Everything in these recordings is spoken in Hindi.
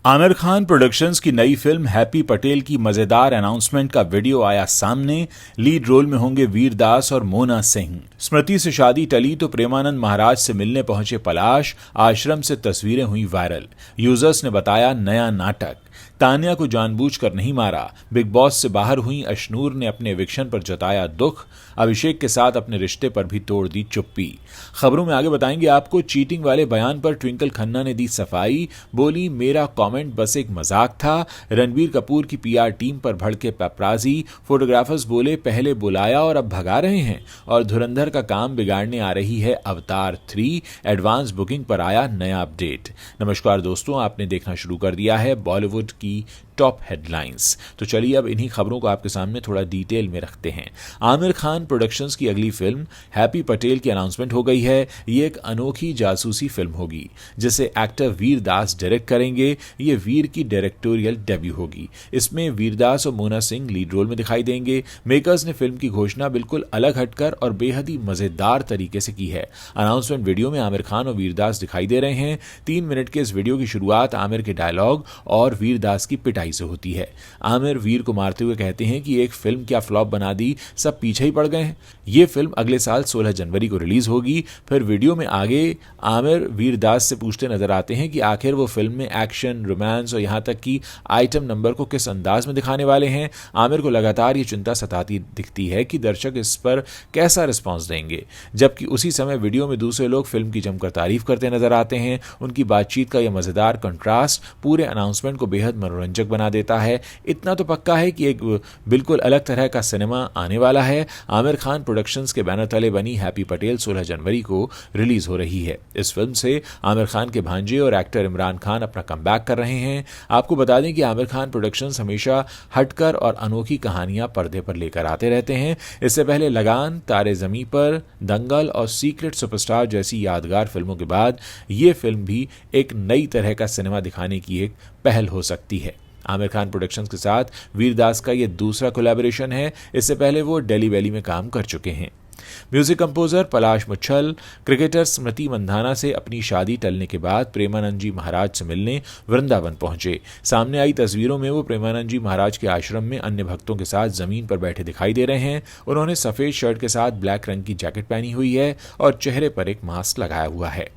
आमिर खान प्रोडक्शंस की नई फिल्म हैप्पी पटेल की मजेदार अनाउंसमेंट का वीडियो आया सामने। लीड रोल में होंगे वीर दास और मोना सिंह। स्मृति से शादी टली तो प्रेमानंद महाराज से मिलने पहुंचे पलाश। आश्रम से तस्वीरें हुई वायरल। यूजर्स ने बताया नया नाटक। तान्या को जानबूझकर नहीं मारा। बिग बॉस से बाहर हुई अशनूर ने अपने एविक्शन पर जताया दुख। अभिषेक के साथ अपने रिश्ते पर भी तोड़ दी चुप्पी। खबरों में आगे बताएंगे आपको। चीटिंग वाले बयान पर ट्विंकल खन्ना ने दी सफाई। बोली मेरा कमेंट बस एक मजाक था। रणबीर कपूर की पीआर टीम पर भड़के पेपराजी। फोटोग्राफर्स बोले पहले बुलाया और अब भगा रहे हैं। और धुरंधर का काम बिगाड़ने आ रही है अवतार 3। एडवांस बुकिंग पर आया नया अपडेट। नमस्कार दोस्तों, आपने देखना शुरू कर दिया है बॉलीवुड की टॉप हेडलाइंस। तो चलिए अब इन्हीं खबरों को आपके सामने थोड़ा डिटेल में रखते हैं। आमिर खान प्रोडक्शंस की अगली फिल्म हैप्पी पटेल की अनाउंसमेंट हो गई है। ये एक अनोखी जासूसी फिल्म होगी जिसे एक्टर वीर दास डायरेक्ट करेंगे। ये वीर की डायरेक्टोरियल डेब्यू होगी। इसमें वीर दास और मोना सिंह लीड रोल में दिखाई देंगे। मेकर्स ने फिल्म की घोषणा बिल्कुल अलग हटकर और बेहद ही मजेदार तरीके से की है। अनाउंसमेंट वीडियो में आमिर खान और वीर दास दिखाई दे रहे हैं। 3 मिनट के इस वीडियो की शुरुआत आमिर के डायलॉग और वीर दास की पिटाई से होती है। आमिर वीर को मारते हुए कहते हैं कि एक फिल्म क्या फ्लॉप बना दी, सब पीछे ही पड़ गए हैं। ये फिल्म अगले साल 16 जनवरी को रिलीज होगी। फिर वीडियो में आगे आमिर वीर दास से पूछते नजर आते हैं कि आखिर वो फिल्म में एक्शन, रोमांस और यहां तक कि आइटम नंबर को किस अंदाज में दिखाने वाले हैं। आमिर को लगातार ये चिंता सताती दिखती है कि दर्शक इस पर कैसा रिस्पॉन्स देंगे। जबकि उसी समय वीडियो में दूसरे लोग फिल्म की जमकर तारीफ करते नजर आते हैं। उनकी बातचीत का यह मजेदार कंट्रास्ट पूरे अनाउंसमेंट को बेहद मनोरंजक बना देता है। इतना तो पक्का है कि एक बिल्कुल अलग तरह का सिनेमा आने वाला है। आमिर खान प्रोडक्शंस के बैनर तले बनी हैप्पी पटेल 16 जनवरी को रिलीज हो रही है। इस फिल्म से आमिर खान के भांजे और एक्टर इमरान खान अपना कमबैक कर रहे हैं। आपको बता दें कि आमिर खान प्रोडक्शंस हमेशा हटकर और अनोखी कहानियां पर्दे पर लेकर आते रहते हैं। इससे पहले लगान, तारे ज़मीं पर, दंगल और सीक्रेट सुपरस्टार जैसी यादगार फिल्मों के बाद ये फिल्म भी एक नई तरह का सिनेमा दिखाने की एक पहल हो सकती है। आमिर खान प्रोडक्शंस के साथ वीर दास का यह दूसरा कोलैबोरेशन है। इससे पहले वो डेली वैली में काम कर चुके हैं। Music composer Palash Muchhal cricketer Smriti Mandhana से अपनी शादी टलने के बाद प्रेमानंद जी महाराज से मिलने वृंदावन पहुंचे। सामने आई तस्वीरों में वो प्रेमानंद जी महाराज के आश्रम में अन्य भक्तों के साथ जमीन पर बैठे दिखाई दे रहे हैं। उन्होंने सफेद शर्ट के साथ ब्लैक रंग की जैकेट पहनी हुई है और चेहरे पर एक मास्क लगाया हुआ है।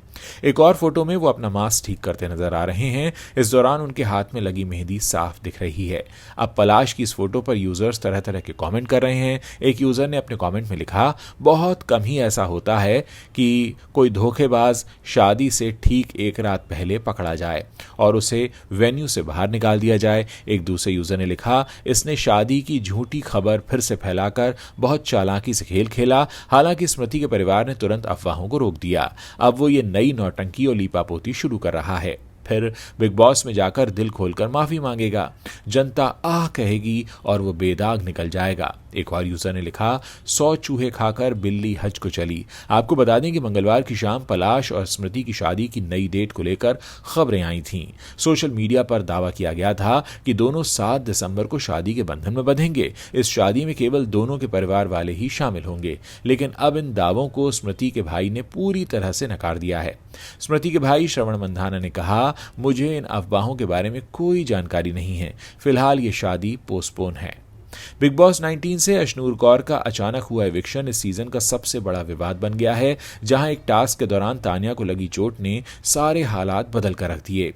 एक और फोटो में वो अपना मास्क ठीक करते नजर आ रहे हैं। इस दौरान उनके हाथ में लगी मेहंदी साफ दिख रही है। अब पलाश की इस फोटो पर यूजर्स तरह तरह के कमेंट कर रहे हैं। एक यूजर ने अपने कमेंट में लिखा, बहुत कम ही ऐसा होता है कि कोई धोखेबाज शादी से ठीक एक रात पहले पकड़ा जाए और उसे वेन्यू से बाहर निकाल दिया जाए। एक दूसरे यूजर ने लिखा, इसने शादी की झूठी खबर फिर से फैलाकर बहुत चालाकी से खेल खेला। हालांकि स्मृति के परिवार ने तुरंत अफवाहों को रोक दिया। अब वो ये नई नौटंकी और लीपापोती शुरू कर रहा है। फिर बिग बॉस में जाकर दिल खोलकर माफी मांगेगा। जनता आह कहेगी और वो बेदाग निकल जाएगा। एक और यूजर ने लिखा, 100 चूहे खाकर बिल्ली हज को चली। आपको बता दें कि मंगलवार की शाम पलाश और स्मृति की शादी की नई डेट को लेकर खबरें आई थीं। सोशल मीडिया पर दावा किया गया था कि दोनों 7 दिसंबर को शादी के बंधन में बंधेंगे। इस शादी में केवल दोनों के परिवार वाले ही शामिल होंगे। लेकिन अब इन दावों को स्मृति के भाई ने पूरी तरह से नकार दिया है। स्मृति के भाई श्रवण मंधाना ने कहा, मुझे इन अफवाहों के बारे में कोई जानकारी नहीं है। फिलहाल ये शादी पोस्टपोन है। बिग बॉस 19 से अशनूर कौर का अचानक हुआ एविक्शन इस सीजन का सबसे बड़ा विवाद बन गया है, जहां एक टास्क के दौरान तान्या को लगी चोट ने सारे हालात बदल कर रख दिए।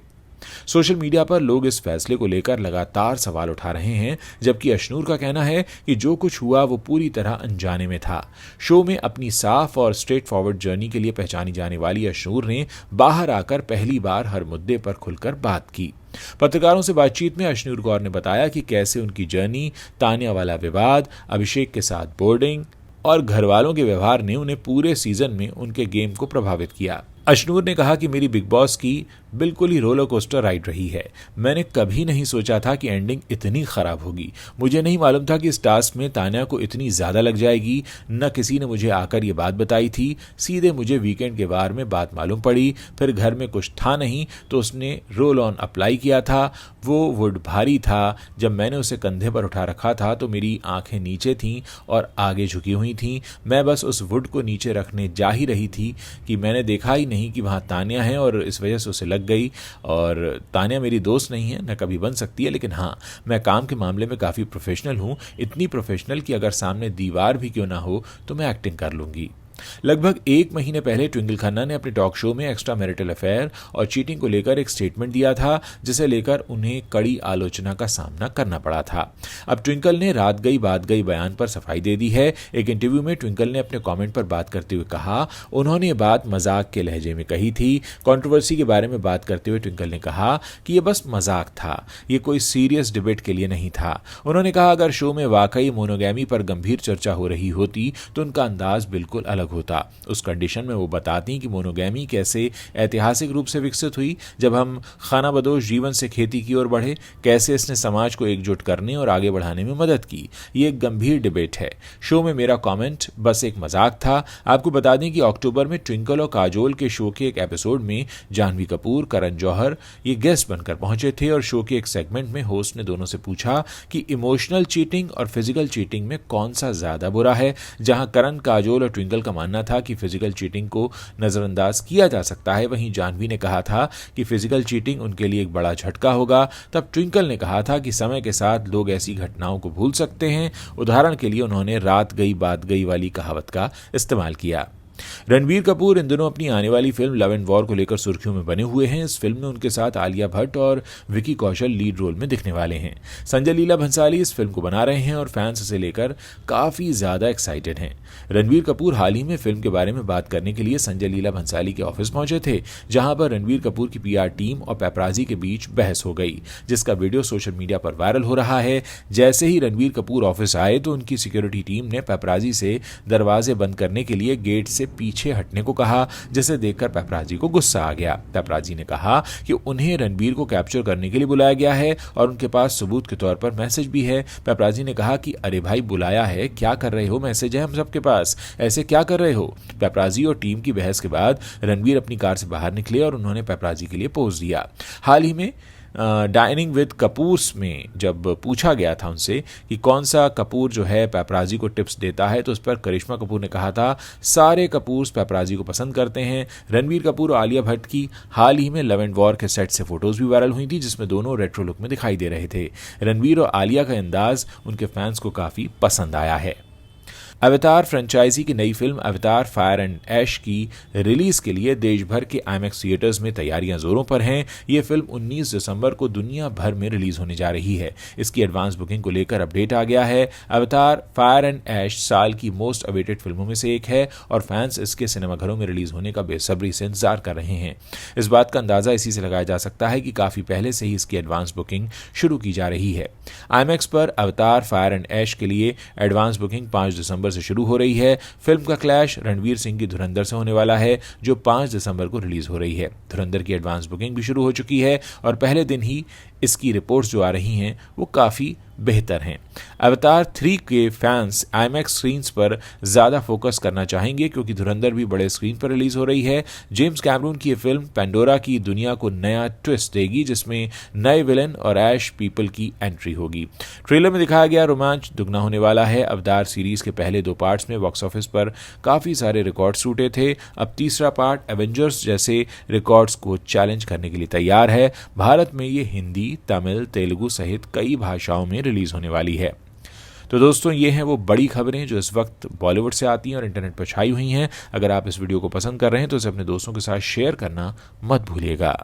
सोशल मीडिया पर लोग इस फैसले को लेकर लगातार सवाल उठा रहे हैं, जबकि अशनूर का कहना है कि जो कुछ हुआ वो पूरी तरह अनजाने में था। शो में अपनी साफ और स्ट्रेट फॉरवर्ड जर्नी के लिए पहचानी जाने वाली अशनूर ने बाहर आकर पहली बार हर मुद्दे पर खुलकर बात की। पत्रकारों से बातचीत में अशनूर कौर ने बताया कि कैसे उनकी जर्नी, तान्या वाला विवाद, अभिषेक के साथ बोर्डिंग और घर वालों के व्यवहार ने उन्हें पूरे सीजन में उनके गेम को प्रभावित किया। अशनूर ने कहा कि मेरी बिग बॉस की बिल्कुल ही रोलर कोस्टर राइड रही है। मैंने कभी नहीं सोचा था कि एंडिंग इतनी खराब होगी। मुझे नहीं मालूम था कि इस टास्क में तान्या को इतनी ज्यादा लग जाएगी। न किसी ने मुझे आकर ये बात बताई थी। सीधे मुझे वीकेंड के बार में बात मालूम पड़ी। फिर घर में कुछ था नहीं तो उसने रोल ऑन अप्लाई किया था। वो वुड भारी था। जब मैंने उसे कंधे पर उठा रखा था तो मेरी आंखें नीचे थीं और आगे झुकी हुई थीं। मैं बस उस वुड को नीचे रखने जा ही रही थी कि मैंने देखा ही नहीं कि वहाँ तान्या है और इस वजह से उसे लग गई। और तान्या मेरी दोस्त नहीं है, न कभी बन सकती है, लेकिन हाँ, मैं काम के मामले में काफ़ी प्रोफेशनल हूँ, इतनी प्रोफेशनल कि अगर सामने दीवार भी क्यों ना हो तो मैं एक्टिंग कर लूँगी। लगभग 1 महीने पहले ट्विंकल खन्ना ने अपने टॉक शो में एक्स्ट्रा मैरिटल अफेयर और चीटिंग को लेकर एक स्टेटमेंट दिया था, जिसे लेकर उन्हें कड़ी आलोचना का सामना करना पड़ा था। अब ट्विंकल ने रात गई बात गई बयान पर सफाई दे दी है। एक इंटरव्यू में ट्विंकल ने अपने कमेंट पर बात करते हुए कहा, उन्होंने ये बात मजाक के लहजे में कही थी। कंट्रोवर्सी के बारे में बात करते हुए ट्विंकल ने कहा कि यह बस मजाक था, ये कोई सीरियस डिबेट के लिए नहीं था। उन्होंने कहा अगर शो में वाकई मोनोगैमी पर गंभीर चर्चा हो रही होती तो उनका अंदाज बिल्कुल अलग होता। उस कंडीशन में वो बताती कि मोनोगैमी कैसे ऐतिहासिक रूप से विकसित हुई, जब हम खानाबदोश जीवन से खेती की ओर बढ़े, कैसे इसने समाज को एकजुट करने और आगे बढ़ाने में मदद की। ये एक गंभीर डिबेट है। शो में मेरा कमेंट बस एक मजाक था। आपको बता दें कि अक्टूबर में ट्विंकल और काजोल के शो के एक एपिसोड में जाह्नवी कपूर, करण जौहर ये गेस्ट बनकर पहुंचे थे और शो के एक सेगमेंट में होस्ट ने दोनों से पूछा कि इमोशनल चीटिंग और फिजिकल चीटिंग में कौन सा ज्यादा बुरा है। जहां करण, काजोल और ट्विंकल का मानना था कि फिजिकल चीटिंग को नजरअंदाज किया जा सकता है, वहीं जाह्नवी ने कहा था कि फिजिकल चीटिंग उनके लिए एक बड़ा झटका होगा। तब ट्विंकल ने कहा था कि समय के साथ लोग ऐसी घटनाओं को भूल सकते हैं। उदाहरण के लिए उन्होंने रात गई बात गई वाली कहावत का इस्तेमाल किया। रणबीर कपूर इन दिनों अपनी आने वाली फिल्म लव एंड वॉर को लेकर सुर्खियों में बने हुए हैं। इस फिल्म में उनके साथ आलिया भट्ट और विकी कौशल लीड रोल में दिखने वाले हैं। संजय लीला भंसाली इस फिल्म को बना रहे हैं और फैंस इसे लेकर काफी ज्यादा एक्साइटेड हैं। रणबीर कपूर हाल ही में फिल्म के बारे में बात करने के लिए संजय लीला भंसाली के ऑफिस पहुंचे थे, जहां पर रणबीर कपूर की पीआर टीम और पेपराजी के बीच बहस हो गई, जिसका वीडियो सोशल मीडिया पर वायरल हो रहा है। जैसे ही रणबीर कपूर ऑफिस आए तो उनकी सिक्योरिटी टीम ने पेपराजी से दरवाजे बंद करने के लिए गेट से पीछे हटने को कहा, जिसे देखकर पेपराजी को गुस्सा आ गया। पेपराजी ने कहा कि उन्हें रणबीर को कैप्चर करने के लिए बुलाया गया है और उनके पास सबूत के तौर पर मैसेज भी है। पेपराजी ने कहा कि अरे भाई, बुलाया है, क्या कर रहे हो, मैसेज है हम सबके पास, ऐसे क्या कर रहे हो। पेपराजी और टीम की बहस के बाद रणबीर अपनी कार से बाहर निकले और उन्होंने पेपराजी के लिए पोज दिया। हाल ही में डाइनिंग विद कपूर्स में जब पूछा गया था उनसे कि कौन सा कपूर जो है पेपराजी को टिप्स देता है, तो उस पर करिश्मा कपूर ने कहा था सारे कपूर्स पेपराजी को पसंद करते हैं। रणबीर कपूर और आलिया भट्ट की हाल ही में लव एंड वॉर के सेट से फोटोज भी वायरल हुई थी, जिसमें दोनों रेट्रो लुक में दिखाई दे रहे थे। रणबीर और आलिया का अंदाज उनके फैंस को काफी पसंद आया है। अवतार फ्रेंचाइजी की नई फिल्म अवतार फायर एंड ऐश की रिलीज के लिए देश भर के आईमैक्स थिएटर्स में तैयारियां जोरों पर हैं। ये फिल्म 19 दिसंबर को दुनिया भर में रिलीज होने जा रही है। इसकी एडवांस बुकिंग को लेकर अपडेट आ गया है। अवतार फायर एंड ऐश साल की मोस्ट अवेटेड फिल्मों में से एक है और फैंस इसके सिनेमाघरों में रिलीज होने का बेसब्री से इंतजार कर रहे हैं। इस बात का अंदाजा इसी से लगाया जा सकता है कि काफी पहले से ही इसकी एडवांस बुकिंग शुरू की जा रही है। आईमैक्स पर अवतार फायर एंड ऐश के लिए एडवांस बुकिंग 5 दिसंबर से शुरू हो रही है। फिल्म का क्लैश रणवीर सिंह की धुरंधर से होने वाला है, जो 5 दिसंबर को रिलीज हो रही है। धुरंधर की एडवांस बुकिंग भी शुरू हो चुकी है और पहले दिन ही इसकी रिपोर्ट्स जो आ रही हैं वो काफ़ी बेहतर हैं। अवतार 3 के फैंस आईमैक्स स्क्रीन्स पर ज़्यादा फोकस करना चाहेंगे क्योंकि धुरंधर भी बड़े स्क्रीन पर रिलीज हो रही है। जेम्स कैमरून की ये फिल्म पेंडोरा की दुनिया को नया ट्विस्ट देगी, जिसमें नए विलन और ऐश पीपल की एंट्री होगी। ट्रेलर में दिखाया गया रोमांच दुगना होने वाला है। अवतार सीरीज के पहले 2 पार्ट्स में बॉक्स ऑफिस पर काफ़ी सारे रिकॉर्ड्स टूटे थे। अब तीसरा पार्ट एवेंजर्स जैसे रिकॉर्ड्स को चैलेंज करने के लिए तैयार है। भारत में ये हिंदी, तमिल, तेलुगु सहित कई भाषाओं में रिलीज होने वाली है। तो दोस्तों, ये हैं वो बड़ी खबरें जो इस वक्त बॉलीवुड से आती हैं और इंटरनेट पर छाई हुई हैं। अगर आप इस वीडियो को पसंद कर रहे हैं तो इसे अपने दोस्तों के साथ शेयर करना मत भूलिएगा।